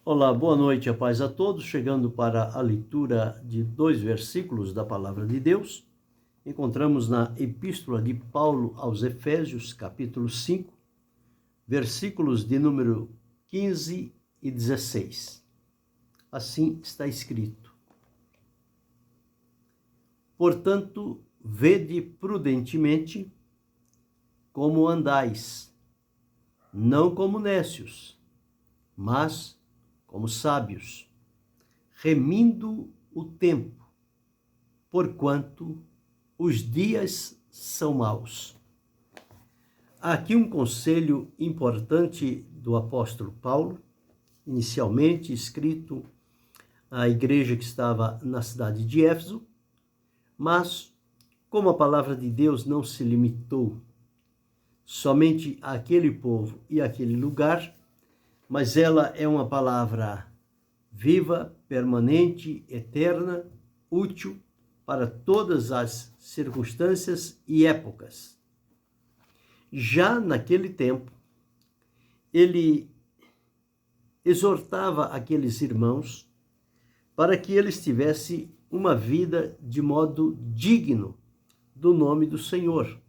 Olá, boa noite, a paz a todos. Chegando para a leitura de 2 versículos da Palavra de Deus, encontramos na Epístola de Paulo aos Efésios, capítulo 5, versículos de número 15 e 16. Assim está escrito: Portanto, vede prudentemente como andais, não como nécios, mas como sábios, remindo o tempo, porquanto os dias são maus. Há aqui um conselho importante do apóstolo Paulo, inicialmente escrito à igreja que estava na cidade de Éfeso, mas como a palavra de Deus não se limitou somente àquele povo e àquele lugar, mas ela é uma palavra viva, permanente, eterna, útil para todas as circunstâncias e épocas. Já naquele tempo, ele exortava aqueles irmãos para que eles tivessem uma vida de modo digno do nome do Senhor.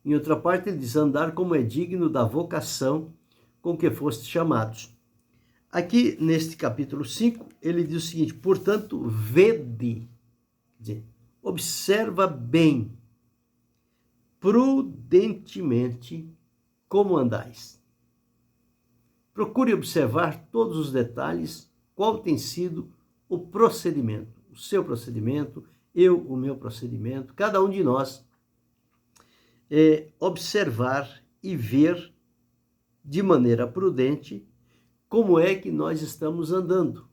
Em outra parte, ele diz: andar como é digno da vocação com que foste chamados. Aqui, neste capítulo 5, ele diz o seguinte: portanto, vede, quer dizer, observa bem, prudentemente, como andais. Procure observar todos os detalhes, qual tem sido o procedimento, o seu procedimento, o meu procedimento, cada um de nós, observar e ver de maneira prudente como é que nós estamos andando.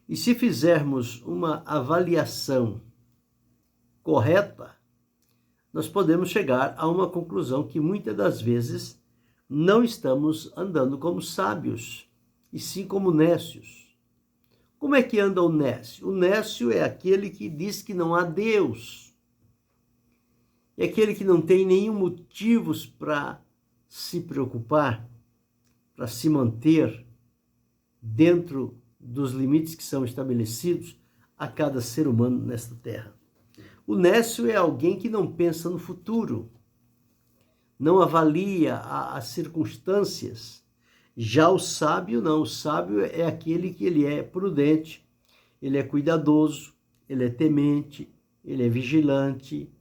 E se fizermos uma avaliação correta, nós podemos chegar a uma conclusão que muitas das vezes não estamos andando como sábios, e sim como nécios. Como é que anda o nécio? O nécio é aquele que diz que não há Deus. É aquele que não tem nenhum motivo para se preocupar, para se manter dentro dos limites que são estabelecidos a cada ser humano nesta terra. O nécio é alguém que não pensa no futuro, não avalia as circunstâncias. Já o sábio não, o sábio é aquele que ele é prudente, ele é cuidadoso, ele é temente, ele é vigilante,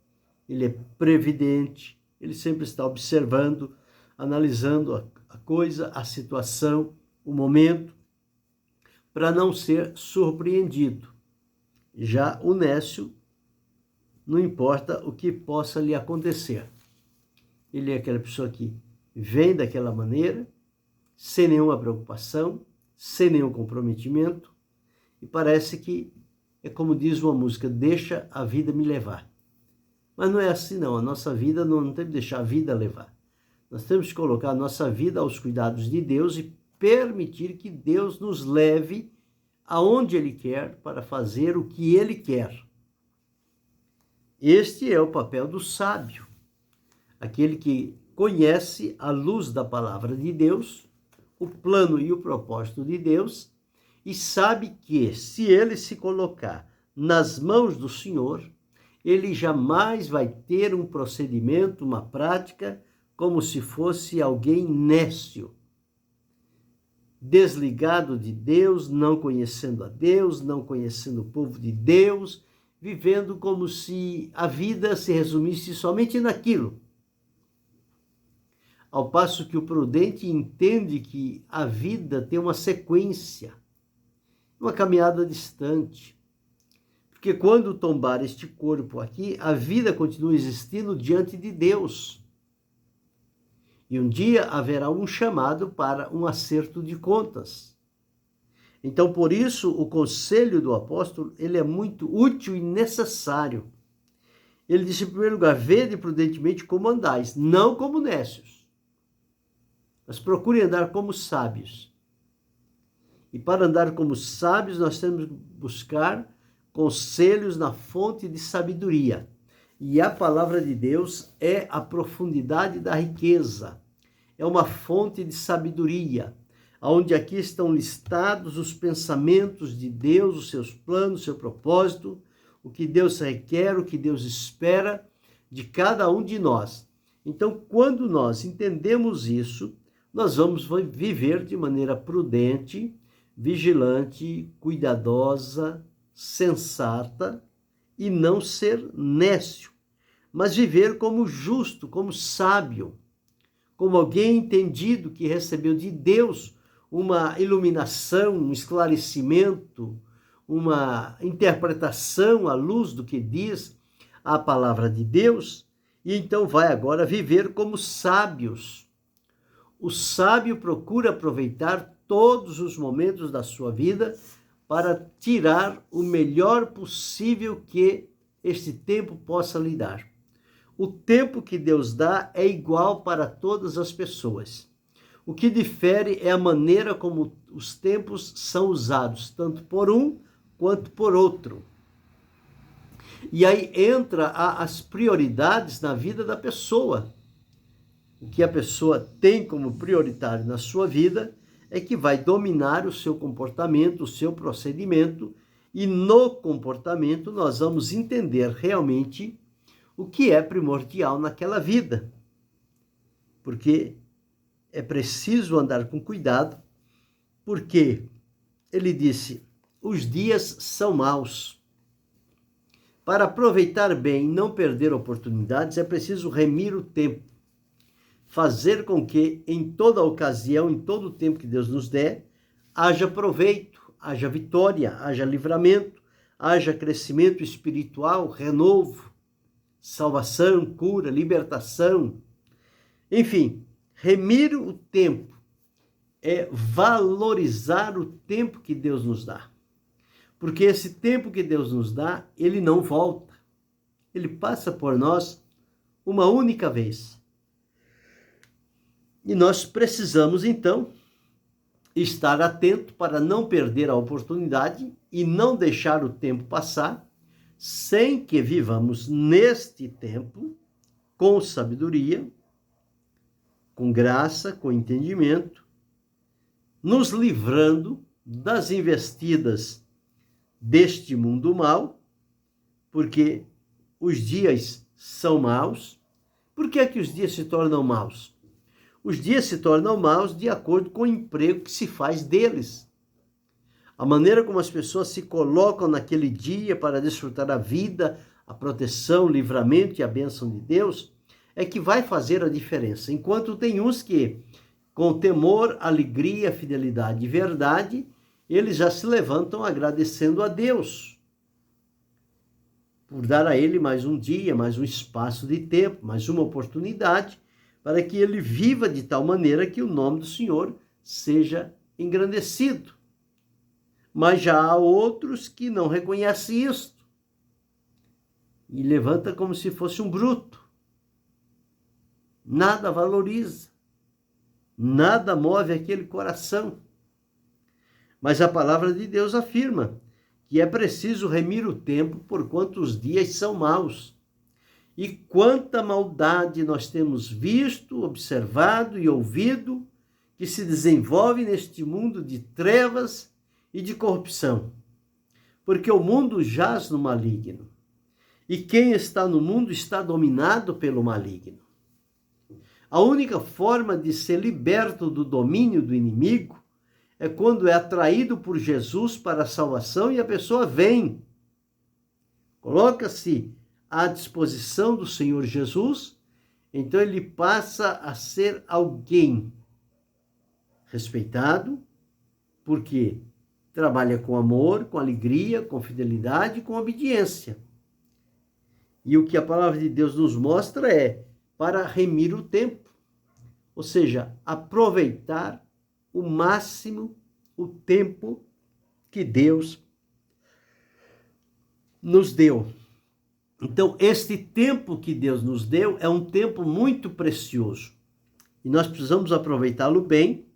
ele é previdente, ele sempre está observando, analisando a coisa, a situação, o momento, para não ser surpreendido. Já o nécio, não importa o que possa lhe acontecer. Ele é aquela pessoa que vem daquela maneira, sem nenhuma preocupação, sem nenhum comprometimento, e parece que é como diz uma música: deixa a vida me levar. Mas não é assim não, a nossa vida não tem que deixar a vida levar. Nós temos que colocar a nossa vida aos cuidados de Deus e permitir que Deus nos leve aonde Ele quer para fazer o que Ele quer. Este é o papel do sábio, aquele que conhece a luz da palavra de Deus, o plano e o propósito de Deus, e sabe que se ele se colocar nas mãos do Senhor, ele jamais vai ter um procedimento, uma prática, como se fosse alguém nécio, desligado de Deus, não conhecendo a Deus, não conhecendo o povo de Deus, vivendo como se a vida se resumisse somente naquilo. Ao passo que o prudente entende que a vida tem uma sequência, uma caminhada distante. Porque quando tombar este corpo aqui, a vida continua existindo diante de Deus. E um dia haverá um chamado para um acerto de contas. Então, por isso, o conselho do apóstolo, ele é muito útil e necessário. Ele disse, em primeiro lugar, vede prudentemente como andais, não como nécios, mas procure andar como sábios. E para andar como sábios, nós temos que buscar conselhos na fonte de sabedoria. E a palavra de Deus é a profundidade da riqueza, é uma fonte de sabedoria. onde aqui estão listados os pensamentos de Deus, os seus planos, o seu propósito, o que Deus requer, o que Deus espera de cada um de nós. Então, quando nós entendemos isso, nós vamos viver de maneira prudente, vigilante, cuidadosa, sensata e não ser nécio, mas viver como justo, como sábio, como alguém entendido que recebeu de Deus uma iluminação, um esclarecimento, uma interpretação à luz do que diz a palavra de Deus, e então vai agora viver como sábios. O sábio procura aproveitar todos os momentos da sua vida para tirar o melhor possível que este tempo possa lhe dar. O tempo que Deus dá é igual para todas as pessoas. O que difere é a maneira como os tempos são usados, tanto por um quanto por outro. E aí entra as prioridades na vida da pessoa. O que a pessoa tem como prioritário na sua vida é que vai dominar o seu comportamento, o seu procedimento, e no comportamento nós vamos entender realmente o que é primordial naquela vida. Porque é preciso andar com cuidado, porque ele disse, os dias são maus. Para aproveitar bem e não perder oportunidades, é preciso remir o tempo. Fazer com que, em toda ocasião, em todo o tempo que Deus nos der, haja proveito, haja vitória, haja livramento, haja crescimento espiritual, renovo, salvação, cura, libertação. Enfim, remir o tempo é valorizar o tempo que Deus nos dá. Porque esse tempo que Deus nos dá, ele não volta. Ele passa por nós uma única vez. E nós precisamos, então, estar atento para não perder a oportunidade e não deixar o tempo passar sem que vivamos neste tempo com sabedoria, com graça, com entendimento, nos livrando das investidas deste mundo mau, porque os dias são maus. Por que é que os dias se tornam maus? Os dias se tornam maus de acordo com o emprego que se faz deles. A maneira como as pessoas se colocam naquele dia para desfrutar a vida, a proteção, o livramento e a bênção de Deus, é que vai fazer a diferença. Enquanto tem uns que, com temor, alegria, fidelidade e verdade, eles já se levantam agradecendo a Deus por dar a ele mais um dia, mais um espaço de tempo, mais uma oportunidade para que ele viva de tal maneira que o nome do Senhor seja engrandecido. Mas já há outros que não reconhecem isto e levanta como se fosse um bruto. Nada valoriza, nada move aquele coração. Mas a palavra de Deus afirma que é preciso remir o tempo, porquanto os dias são maus. E quanta maldade nós temos visto, observado e ouvido que se desenvolve neste mundo de trevas e de corrupção. Porque o mundo jaz no maligno. E quem está no mundo está dominado pelo maligno. A única forma de ser liberto do domínio do inimigo é quando é atraído por Jesus para a salvação e a pessoa vem. Coloca-se à disposição do Senhor Jesus, então ele passa a ser alguém respeitado, porque trabalha com amor, com alegria, com fidelidade e com obediência. E o que a palavra de Deus nos mostra é para remir o tempo, ou seja, aproveitar o máximo o tempo que Deus nos deu. Então, este tempo que Deus nos deu é um tempo muito precioso. E nós precisamos aproveitá-lo bem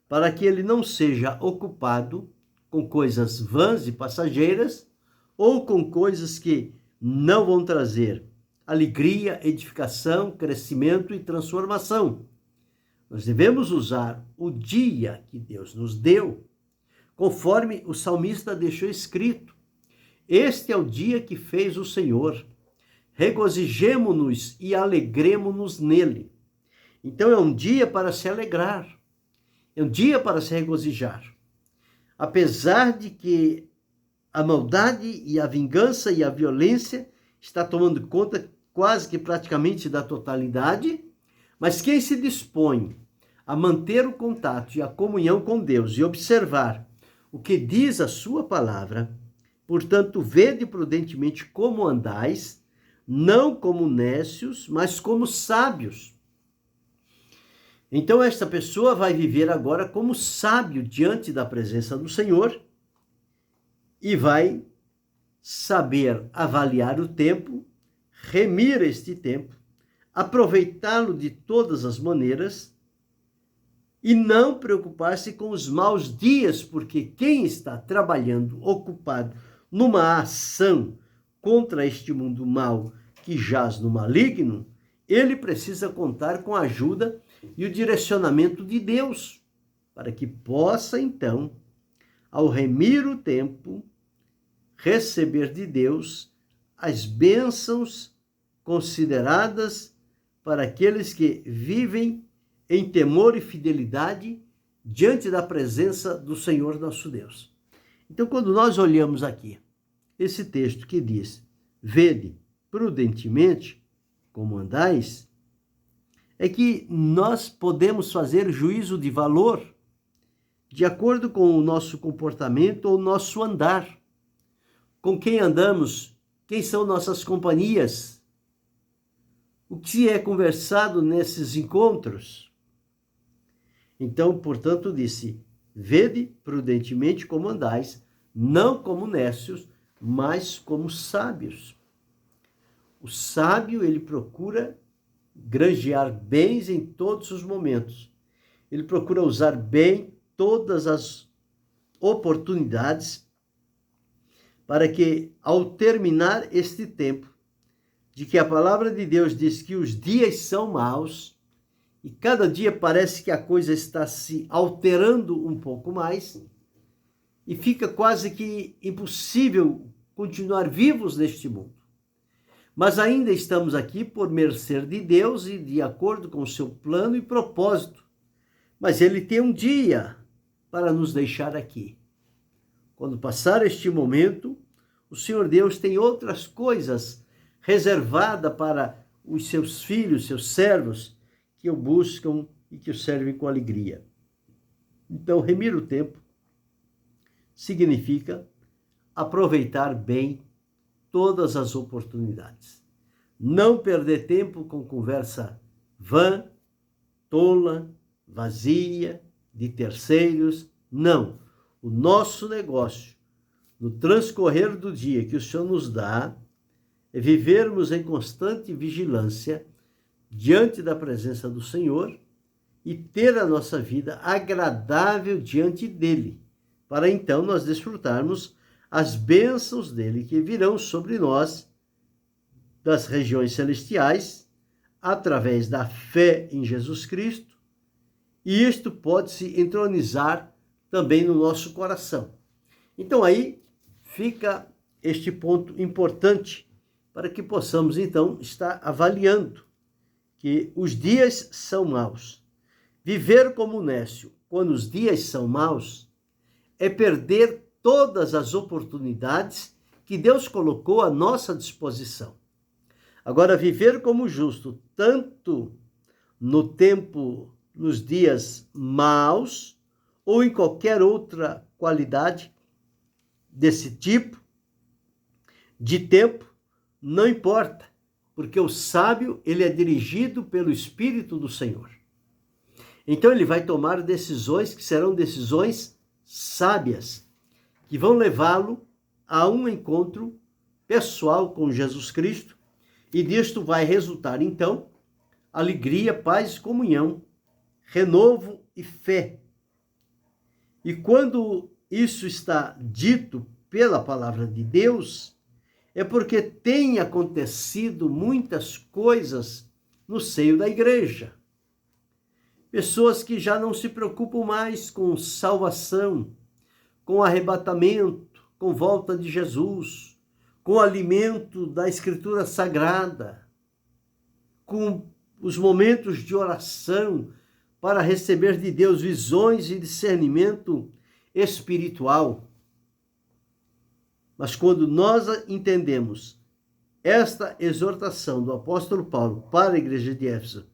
para que ele não seja ocupado com coisas vãs e passageiras ou com coisas que não vão trazer alegria, edificação, crescimento e transformação. Nós devemos usar o dia que Deus nos deu, conforme o salmista deixou escrito. Este é o dia que fez o Senhor. Regozijemo-nos e alegremo-nos nele. Então é um dia para se alegrar. É um dia para se regozijar. Apesar de que a maldade e a vingança e a violência está tomando conta quase que praticamente da totalidade, mas quem se dispõe a manter o contato e a comunhão com Deus e observar o que diz a sua palavra, portanto, vede prudentemente como andais, não como nécios, mas como sábios. Então, esta pessoa vai viver agora como sábio diante da presença do Senhor e vai saber avaliar o tempo, remir este tempo, aproveitá-lo de todas as maneiras e não preocupar-se com os maus dias, porque quem está trabalhando, ocupado numa ação contra este mundo mau que jaz no maligno, ele precisa contar com a ajuda e o direcionamento de Deus, para que possa, então, ao remir o tempo, receber de Deus as bênçãos consideradas para aqueles que vivem em temor e fidelidade diante da presença do Senhor nosso Deus. Então, quando nós olhamos aqui esse texto que diz: vede prudentemente como andais, é que nós podemos fazer juízo de valor de acordo com o nosso comportamento ou nosso andar. Com quem andamos, quem são nossas companhias, o que é conversado nesses encontros. Então, portanto, disse: vede prudentemente como andais, não como nécios, mas como sábios. O sábio, ele procura granjear bens em todos os momentos. Ele procura usar bem todas as oportunidades para que, ao terminar este tempo, de que a palavra de Deus diz que os dias são maus, e cada dia parece que a coisa está se alterando um pouco mais, e fica quase que impossível continuar vivos neste mundo. Mas ainda estamos aqui por mercê de Deus e de acordo com o seu plano e propósito. Mas ele tem um dia para nos deixar aqui. Quando passar este momento, o Senhor Deus tem outras coisas reservadas para os seus filhos, seus servos, que o buscam e que o servem com alegria. Então, remir o tempo significa aproveitar bem todas as oportunidades. Não perder tempo com conversa vã, tola, vazia, de terceiros. Não. O nosso negócio, no transcorrer do dia que o Senhor nos dá, é vivermos em constante vigilância diante da presença do Senhor e ter a nossa vida agradável diante dele, para então nós desfrutarmos as bênçãos dele que virão sobre nós das regiões celestiais, através da fé em Jesus Cristo, e isto pode se entronizar também no nosso coração. Então aí fica este ponto importante para que possamos então estar avaliando que os dias são maus. Viver como nécio quando os dias são maus é perder todas as oportunidades que Deus colocou à nossa disposição. Agora, viver como justo, tanto no tempo, nos dias maus, ou em qualquer outra qualidade desse tipo, de tempo, não importa, porque o sábio, ele é dirigido pelo Espírito do Senhor. Então, ele vai tomar decisões que serão decisões sábias, que vão levá-lo a um encontro pessoal com Jesus Cristo, e disto vai resultar, então, alegria, paz, comunhão, renovo e fé. E quando isso está dito pela palavra de Deus, é porque tem acontecido muitas coisas no seio da igreja. Pessoas que já não se preocupam mais com salvação, com arrebatamento, com volta de Jesus, com o alimento da Escritura Sagrada, com os momentos de oração para receber de Deus visões e discernimento espiritual. Mas quando nós entendemos esta exortação do apóstolo Paulo para a igreja de Éfeso,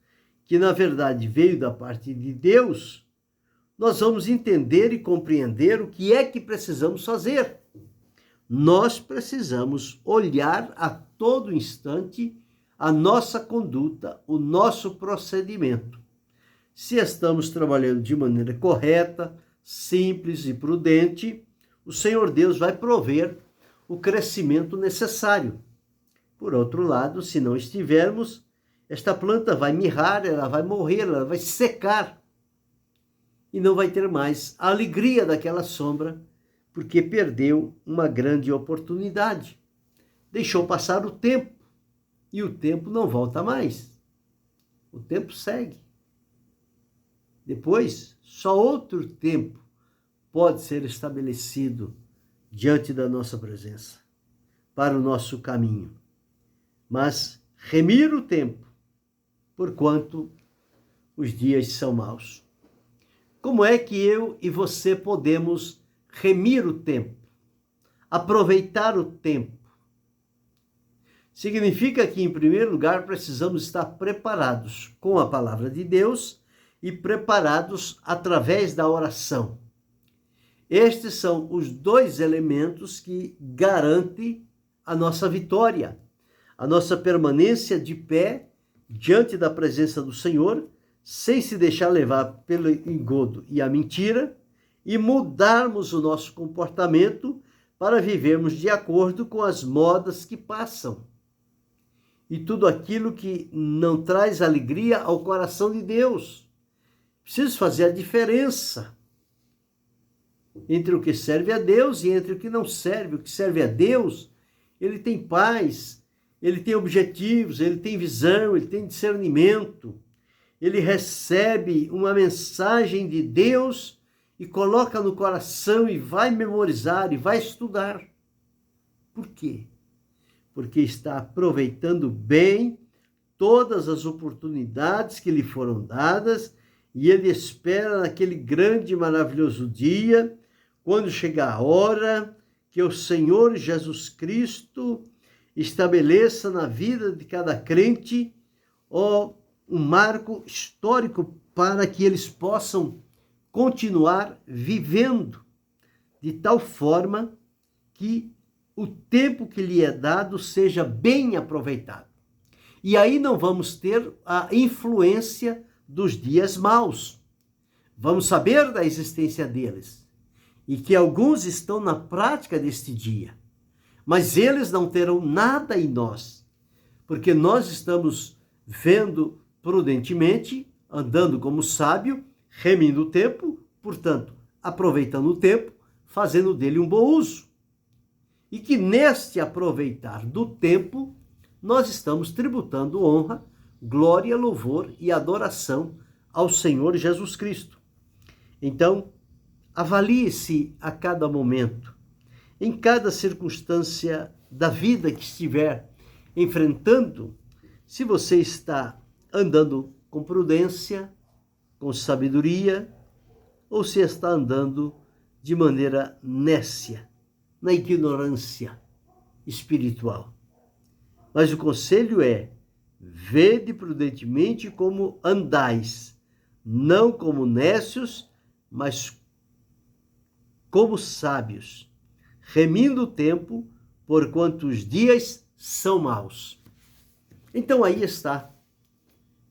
que na verdade veio da parte de Deus, nós vamos entender e compreender o que é que precisamos fazer. Nós precisamos olhar a todo instante a nossa conduta, o nosso procedimento. Se estamos trabalhando de maneira correta, simples e prudente, o Senhor Deus vai prover o crescimento necessário. Por outro lado, se não estivermos, esta planta vai mirrar, ela vai morrer, ela vai secar e não vai ter mais a alegria daquela sombra, porque perdeu uma grande oportunidade. Deixou passar o tempo e o tempo não volta mais. O tempo segue. Depois, só outro tempo pode ser estabelecido diante da nossa presença, para o nosso caminho. Mas remir o tempo, porquanto os dias são maus. Como é que eu e você podemos remir o tempo, aproveitar o tempo? Significa que, em primeiro lugar, precisamos estar preparados com a palavra de Deus e preparados através da oração. Estes são os dois elementos que garantem a nossa vitória, a nossa permanência de pé diante da presença do Senhor, sem se deixar levar pelo engodo e a mentira, e mudarmos o nosso comportamento para vivermos de acordo com as modas que passam e tudo aquilo que não traz alegria ao coração de Deus. Preciso fazer a diferença entre o que serve a Deus e entre o que não serve. O que serve a Deus, ele tem paz, ele tem objetivos, ele tem visão, ele tem discernimento, ele recebe uma mensagem de Deus e coloca no coração e vai memorizar e vai estudar. Por quê? Porque está aproveitando bem todas as oportunidades que lhe foram dadas e ele espera naquele grande e maravilhoso dia, quando chegar a hora que o Senhor Jesus estabeleça na vida de cada crente um marco histórico para que eles possam continuar vivendo de tal forma que o tempo que lhe é dado seja bem aproveitado. E aí não vamos ter a influência dos dias maus. Vamos saber da existência deles e que alguns estão na prática deste dia, mas eles não terão nada em nós, porque nós estamos vendo prudentemente, andando como sábio, remindo o tempo, portanto, aproveitando o tempo, fazendo dele um bom uso. E que neste aproveitar do tempo, nós estamos tributando honra, glória, louvor e adoração ao Senhor Jesus Cristo. Então, avalie-se a cada momento, em cada circunstância da vida que estiver enfrentando, se você está andando com prudência, com sabedoria, ou se está andando de maneira nécia, na ignorância espiritual. Mas o conselho é: vede prudentemente como andais, não como nécios, mas como sábios, remindo o tempo, porquanto os dias são maus. Então aí está,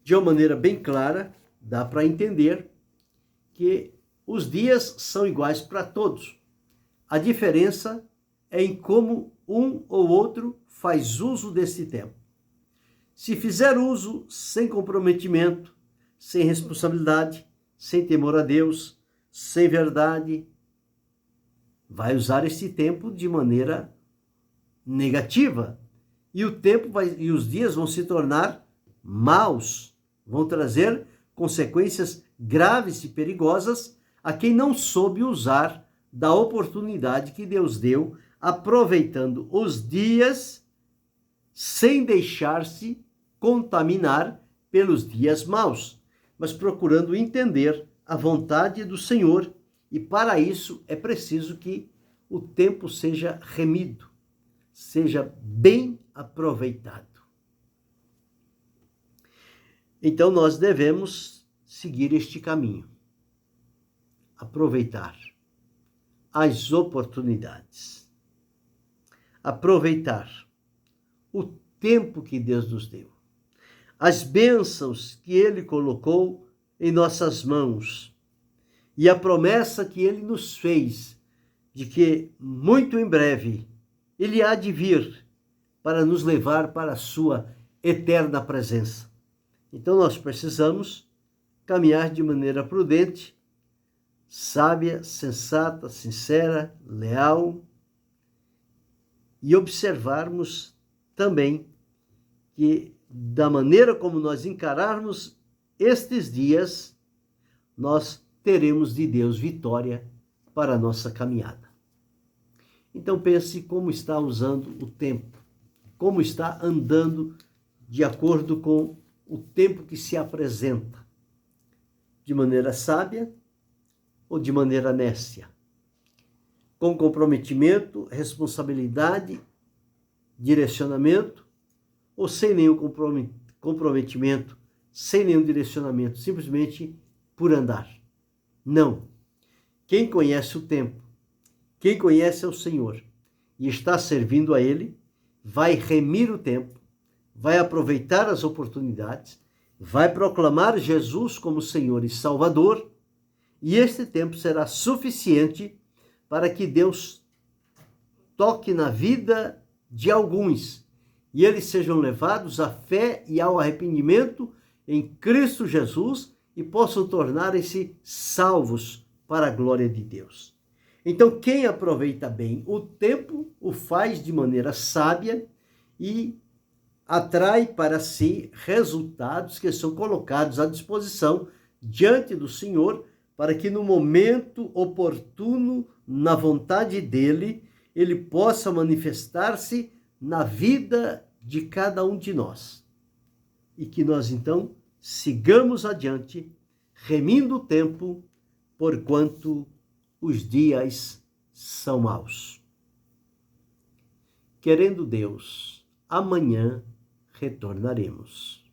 de uma maneira bem clara, dá para entender que os dias são iguais para todos. A diferença é em como um ou outro faz uso desse tempo. Se fizer uso sem comprometimento, sem responsabilidade, sem temor a Deus, sem verdade, vai usar esse tempo de maneira negativa. E o tempo e os dias vão se tornar maus, vão trazer consequências graves e perigosas a quem não soube usar da oportunidade que Deus deu, aproveitando os dias sem deixar-se contaminar pelos dias maus, mas procurando entender a vontade do Senhor, e para isso é preciso que o tempo seja remido, seja bem aproveitado. Então nós devemos seguir este caminho, aproveitar as oportunidades, aproveitar o tempo que Deus nos deu, as bênçãos que Ele colocou em nossas mãos e a promessa que Ele nos fez de que muito em breve Ele há de vir para nos levar para a sua eterna presença. Então nós precisamos caminhar de maneira prudente, sábia, sensata, sincera, leal, e observarmos também que, da maneira como nós encararmos estes dias, nós teremos de Deus vitória para a nossa caminhada. Então pense como está usando o tempo, como está andando de acordo com o tempo que se apresenta, de maneira sábia ou de maneira nécia, com comprometimento, responsabilidade, direcionamento, ou sem nenhum comprometimento, sem nenhum direcionamento, simplesmente por andar. Não. Quem conhece o tempo, quem conhece o Senhor e está servindo a Ele, vai remir o tempo, vai aproveitar as oportunidades, vai proclamar Jesus como Senhor e Salvador, e este tempo será suficiente para que Deus toque na vida de alguns e eles sejam levados à fé e ao arrependimento em Cristo Jesus e possam tornarem-se salvos para a glória de Deus. Então, quem aproveita bem o tempo, o faz de maneira sábia e atrai para si resultados que são colocados à disposição diante do Senhor, para que no momento oportuno, na vontade dele, ele possa manifestar-se na vida de cada um de nós. E que nós, então, sigamos adiante, remindo o tempo, porquanto os dias são maus. Querendo Deus, amanhã retornaremos.